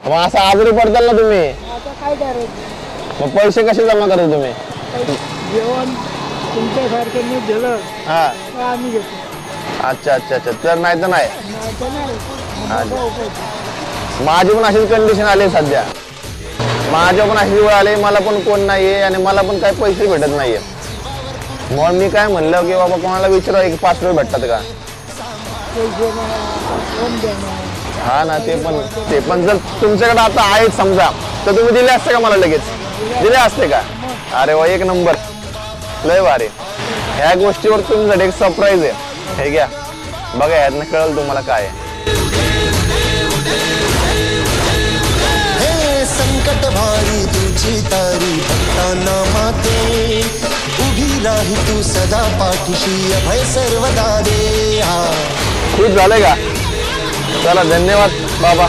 मग असं आजारी पडताल ना तुम्ही, आता काय करायचं? मग पैसे कसे जमा करता तुम्ही? जेवण तुमच्यासारख्यांनी दिलं हा, तर आम्ही घेतो, अच्छा अच्छा अच्छा. तर नाही तर नाही. नाही तर नाही. अच्छा. मोठा उपाय. माझी पण अशीच कंडिशन आली सध्या. माझ्या पण अशी वेळ आली, मला पण कोण नाहीये आणि मला पण काही पैसे भेटत नाहीये. म्हणून मी काय म्हणलं की बाबा कोणाला विचारा एक 5 रुपये भेटतात का. पैसे नाही, कोण देणार? हा ना, ते पण जर तुमच्याकडे आता आहेत समजा तर तुम्ही दिले असते का मला लगेच? दिले असते का? अरे वा, एक नंबर, लय भारी. ह्या गोष्टीवर तुमच्यासाठी एक सरप्राईज आहे, हे घ्या बघा, ह्यातनं कळलं तुम्हाला काय आहे. संकट भारी तुझी तारी भक्तांना माते, उभी राही तू सदा पाठीशी अभय सर्वदा दे. खूप झालंय का? चला, धन्यवाद बाबा.